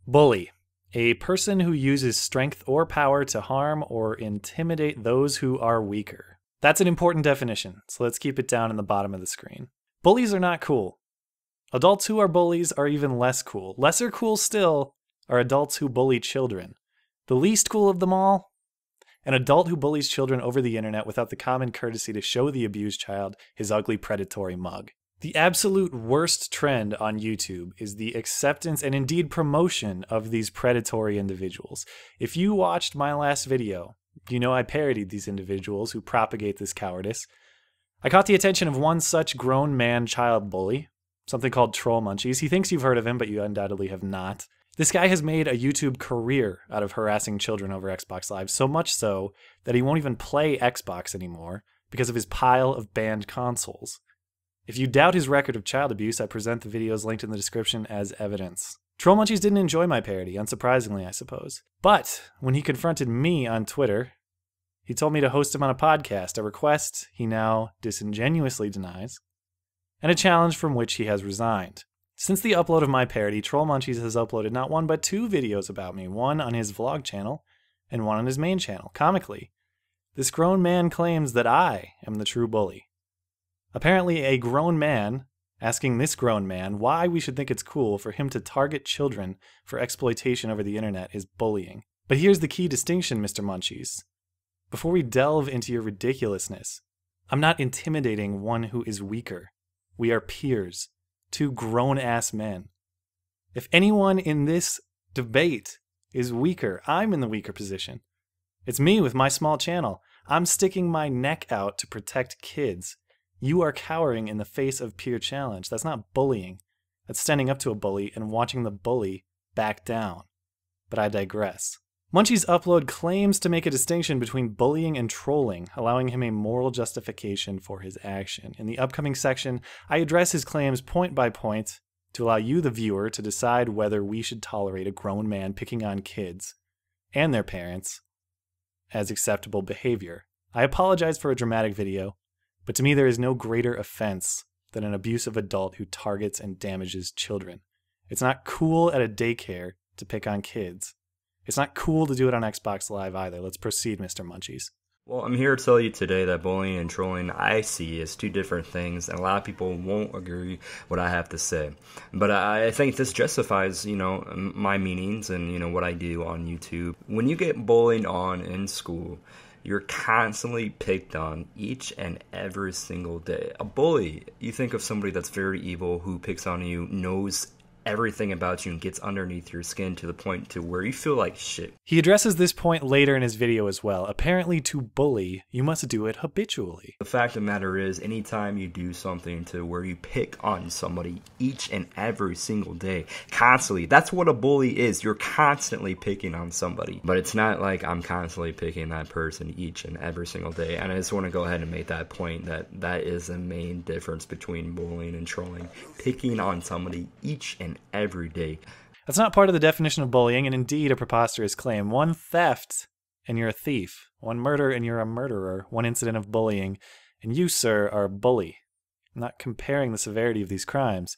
Bully. A person who uses strength or power to harm or intimidate those who are weaker. That's an important definition, so let's keep it down in the bottom of the screen. Bullies are not cool. Adults who are bullies are even less cool. Lesser cool still are adults who bully children. The least cool of them all? An adult who bullies children over the internet without the common courtesy to show the abused child his ugly predatory mug. The absolute worst trend on YouTube is the acceptance and indeed promotion of these predatory individuals. If you watched my last video, you know I parodied these individuals who propagate this cowardice. I caught the attention of one such grown man child bully, something called Trollmunchies. He thinks you've heard of him, but you undoubtedly have not. This guy has made a YouTube career out of harassing children over Xbox Live, so much so that he won't even play Xbox anymore because of his pile of banned consoles. If you doubt his record of child abuse, I present the videos linked in the description as evidence. Trollmunchies didn't enjoy my parody, unsurprisingly, I suppose. But when he confronted me on Twitter, he told me to host him on a podcast, a request he now disingenuously denies, and a challenge from which he has resigned. Since the upload of my parody, Trollmunchies has uploaded not one but two videos about me, one on his vlog channel and one on his main channel. Comically, this grown man claims that I am the true bully. Apparently, a grown man asking this grown man why we should think it's cool for him to target children for exploitation over the internet is bullying. But here's the key distinction, Mr. Munchies. Before we delve into your ridiculousness, I'm not intimidating one who is weaker. We are peers, two grown-ass men. If anyone in this debate is weaker, I'm in the weaker position. It's me with my small channel. I'm sticking my neck out to protect kids. You are cowering in the face of peer challenge. That's not bullying. That's standing up to a bully and watching the bully back down. But I digress. Munchies' upload claims to make a distinction between bullying and trolling, allowing him a moral justification for his action. In the upcoming section, I address his claims point by point to allow you, the viewer, to decide whether we should tolerate a grown man picking on kids and their parents as acceptable behavior. I apologize for a dramatic video, but to me there is no greater offense than an abusive adult who targets and damages children. It's not cool at a daycare to pick on kids. It's not cool to do it on Xbox Live either. Let's proceed, Mr. Munchies. Well, I'm here to tell you today that bullying and trolling I see as two different things, and a lot of people won't agree what I have to say. But I think this justifies, my meanings and, what I do on YouTube. When you get bullied on in school, you're constantly picked on each and every single day. A bully, you think of somebody that's very evil, who picks on you, knows everything about you and gets underneath your skin to the point to where you feel like shit. He addresses this point later in his video as well. Apparently, to bully, you must do it habitually. The fact of the matter is, anytime you do something to where you pick on somebody each and every single day, constantly, that's what a bully is. You're constantly picking on somebody. But it's not like I'm constantly picking that person each and every single day. And I just want to go ahead and make that point that that is the main difference between bullying and trolling. Picking on somebody each and every day. That's not part of the definition of bullying, and indeed a preposterous claim. One theft, and you're a thief. One murder, and you're a murderer. One incident of bullying, and you, sir, are a bully. I'm not comparing the severity of these crimes.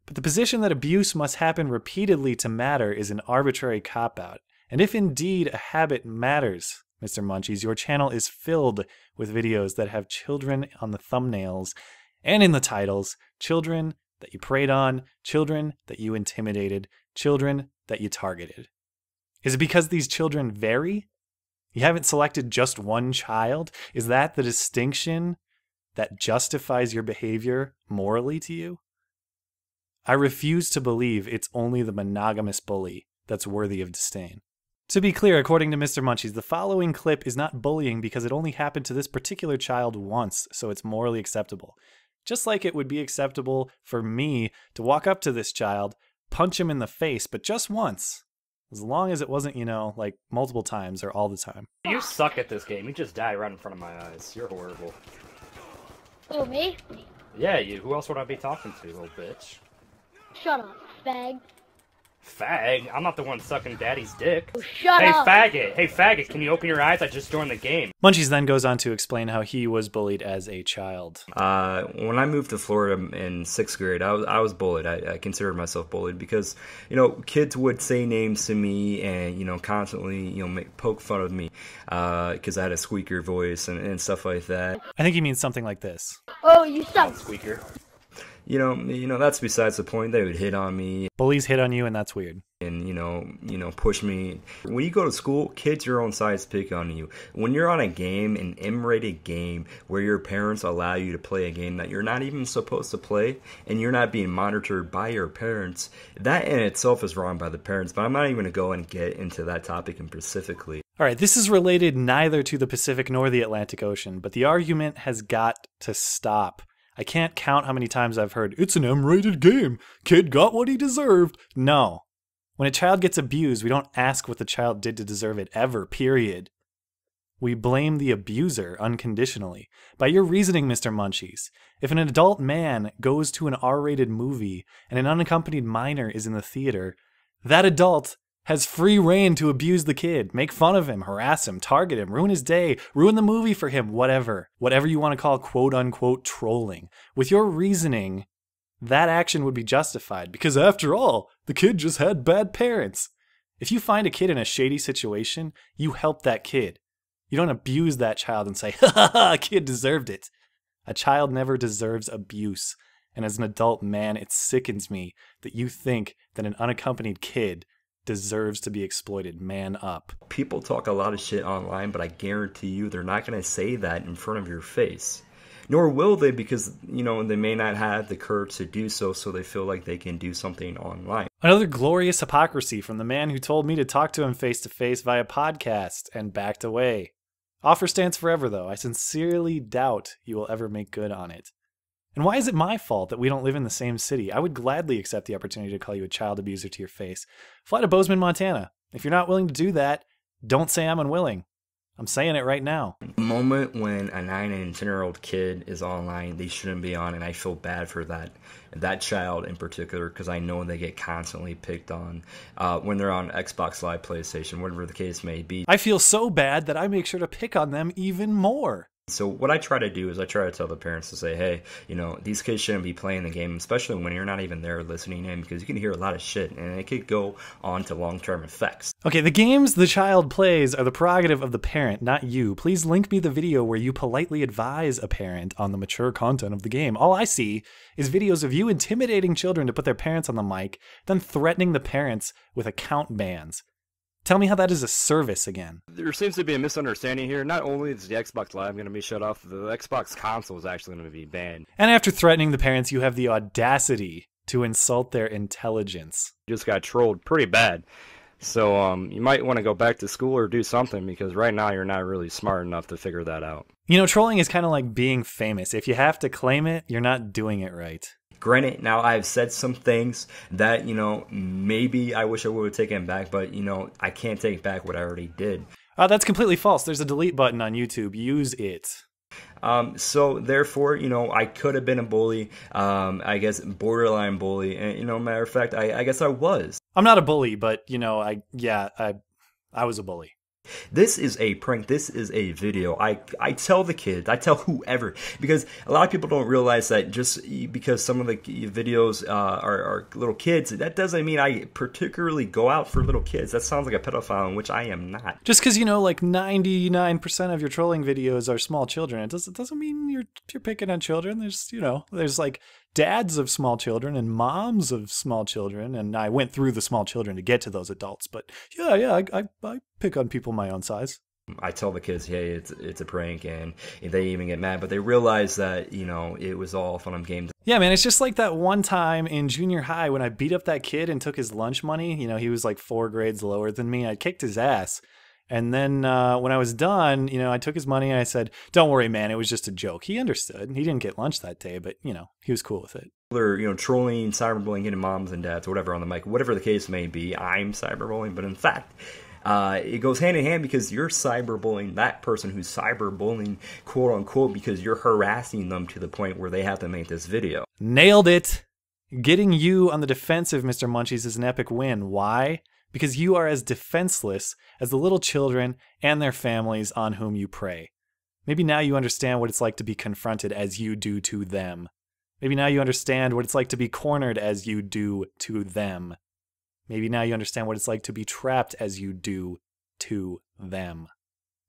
But the position that abuse must happen repeatedly to matter is an arbitrary cop-out. And if indeed a habit matters, Mr. Munchies, your channel is filled with videos that have children on the thumbnails and in the titles. Children that you preyed on, children that you intimidated, children that you targeted. Is it because these children vary? You haven't selected just one child? Is that the distinction that justifies your behavior morally to you? I refuse to believe it's only the monogamous bully that's worthy of disdain. To be clear, according to Mr. Munchies, the following clip is not bullying because it only happened to this particular child once, so it's morally acceptable. Just like it would be acceptable for me to walk up to this child, punch him in the face, but just once. As long as it wasn't, like multiple times or all the time. You suck at this game. You just die right in front of my eyes. You're horrible. Oh, me? Yeah, you. Who else would I be talking to, little bitch? Shut up, fag. Fag? I'm not the one sucking daddy's dick. Oh, shut Hey, up. faggot! Hey, faggot, can you open your eyes? I just joined the game. Munchies then goes on to explain how he was bullied as a child. When I moved to Florida in 6th grade, I was bullied. I considered myself bullied because, kids would say names to me and, constantly, poke fun of me because I had a squeaker voice and stuff like that. I think he means something like this. Oh, you suck. Squeaker. That's besides the point. They would hit on me Bullies hit on you, and that's weird. and push me. When you go to school, kids your own size pick on you. When you're on a game, an M-rated game where your parents allow you to play a game that you're not even supposed to play, and you're not being monitored by your parents, that in itself is wrong by the parents. But I'm not even going to go and get into that topic specifically. All right, this is related neither to the Pacific nor the Atlantic Ocean, but the argument has got to stop. I can't count how many times I've heard, it's an M-rated game. Kid got what he deserved. No. When a child gets abused, we don't ask what the child did to deserve it ever, period. We blame the abuser unconditionally. By your reasoning, Mr. Munchies, if an adult man goes to an R-rated movie and an unaccompanied minor is in the theater, that adult has free reign to abuse the kid, make fun of him, harass him, target him, ruin his day, ruin the movie for him, whatever. Whatever you want to call quote-unquote trolling. With your reasoning, that action would be justified because after all, the kid just had bad parents. If you find a kid in a shady situation, you help that kid. You don't abuse that child and say, ha ha ha, kid deserved it. A child never deserves abuse. And as an adult man, it sickens me that you think that an unaccompanied kid deserves to be exploited. Man up. People talk a lot of shit online, but I guarantee you they're not going to say that in front of your face. Nor will they because, they may not have the courage to do so they feel like they can do something online. Another glorious hypocrisy from the man who told me to talk to him face to face via podcast and backed away. Offer stands forever, though. I sincerely doubt you will ever make good on it. And why is it my fault that we don't live in the same city? I would gladly accept the opportunity to call you a child abuser to your face. Fly to Bozeman, Montana. If you're not willing to do that, don't say I'm unwilling. I'm saying it right now. The moment when a 9 and 10-year-old kid is online, they shouldn't be on, and I feel bad for that child in particular because I know they get constantly picked on when they're on Xbox Live, PlayStation, whatever the case may be. I feel so bad that I make sure to pick on them even more. So what I try to do is I try to tell the parents to say, hey, these kids shouldn't be playing the game, especially when you're not even there listening in, because you can hear a lot of shit and it could go on to long-term effects. Okay, the games the child plays are the prerogative of the parent, not you. Please link me the video where you politely advise a parent on the mature content of the game. All I see is videos of you intimidating children to put their parents on the mic, then threatening the parents with account bans. Tell me how that is a service again. There seems to be a misunderstanding here. Not only is the Xbox Live going to be shut off, the Xbox console is actually going to be banned. And after threatening the parents, you have the audacity to insult their intelligence. Just got trolled pretty bad. So you might want to go back to school or do something because right now you're not really smart enough to figure that out. Trolling is kind of like being famous. If you have to claim it, you're not doing it right. Granted, now I've said some things that, maybe I wish I would have taken back, but, I can't take back what I already did. That's completely false. There's a delete button on YouTube. Use it. So therefore, I could have been a bully, I guess borderline bully. And, matter of fact, I guess I was. I'm not a bully, but, I was a bully. This is a prank. This is a video. I tell the kids, I tell whoever, because a lot of people don't realize that just because some of the videos are little kids, that doesn't mean I particularly go out for little kids. That sounds like a pedophile, in which I am not. Just because, like 99% of your trolling videos are small children, it doesn't mean you're picking on children. There's like dads of small children and moms of small children, and I went through the small children to get to those adults. But yeah, I pick on people my own size. I tell the kids, hey, it's a prank, and they even get mad, but they realize that, it was all fun and games. Yeah, man, it's just like that one time in junior high when I beat up that kid and took his lunch money. He was like 4 grades lower than me. I kicked his ass. And then when I was done, I took his money and I said, don't worry, man, it was just a joke. He understood. He didn't get lunch that day, but, he was cool with it. They're, trolling, cyberbullying, getting moms and dads, whatever on the mic, whatever the case may be, I'm cyberbullying. But in fact, it goes hand in hand because you're cyberbullying that person who's cyberbullying, quote unquote, because you're harassing them to the point where they have to make this video. Nailed it. Getting you on the defensive, Mr. Munchies, is an epic win. Why? Because you are as defenseless as the little children and their families on whom you prey. Maybe now you understand what it's like to be confronted as you do to them. Maybe now you understand what it's like to be cornered as you do to them. Maybe now you understand what it's like to be trapped as you do to them.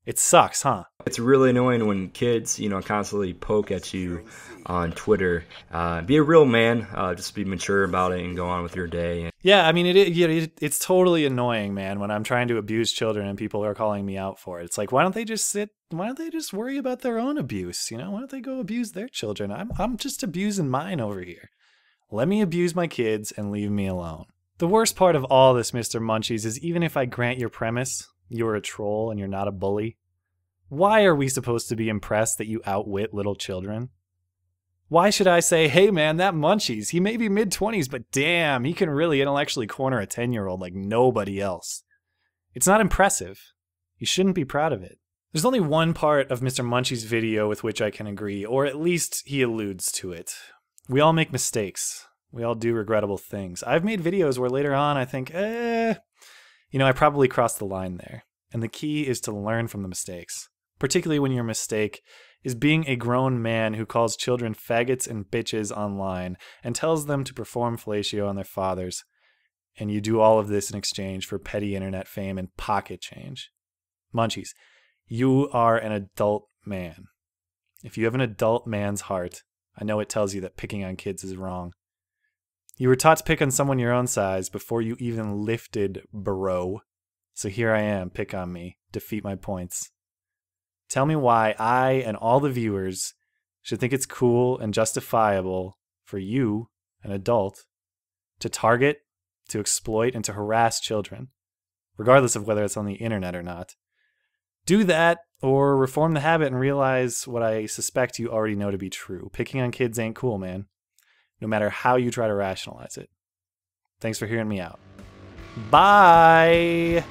It sucks, huh? It's really annoying when kids, constantly poke at you on Twitter. Be a real man. Just be mature about it and go on with your day. Yeah, I mean, it's totally annoying, man, when I'm trying to abuse children and people are calling me out for it. It's like, why don't they just worry about their own abuse? Why don't they go abuse their children? I'm just abusing mine over here. Let me abuse my kids and leave me alone. The worst part of all this, Mr. Munchies, is even if I grant your premise, you're a troll and you're not a bully, why are we supposed to be impressed that you outwit little children? Why should I say, hey man, that Munchies, he may be mid-20s, but damn, he can really intellectually corner a 10-year-old like nobody else. It's not impressive. You shouldn't be proud of it. There's only one part of Mr. Munchies' video with which I can agree, or at least he alludes to it. We all make mistakes. We all do regrettable things. I've made videos where later on I think, I probably crossed the line there. And the key is to learn from the mistakes. Particularly when your mistake is being a grown man who calls children faggots and bitches online and tells them to perform fellatio on their fathers. And you do all of this in exchange for petty internet fame and pocket change. Munchies, you are an adult man. If you have an adult man's heart, I know it tells you that picking on kids is wrong. You were taught to pick on someone your own size before you even lifted, bro. So here I am, pick on me, defeat my points. Tell me why I and all the viewers should think it's cool and justifiable for you, an adult, to target, to exploit, and to harass children, regardless of whether it's on the internet or not. Do that, or reform the habit and realize what I suspect you already know to be true. Picking on kids ain't cool, man. No matter how you try to rationalize it. Thanks for hearing me out. Bye!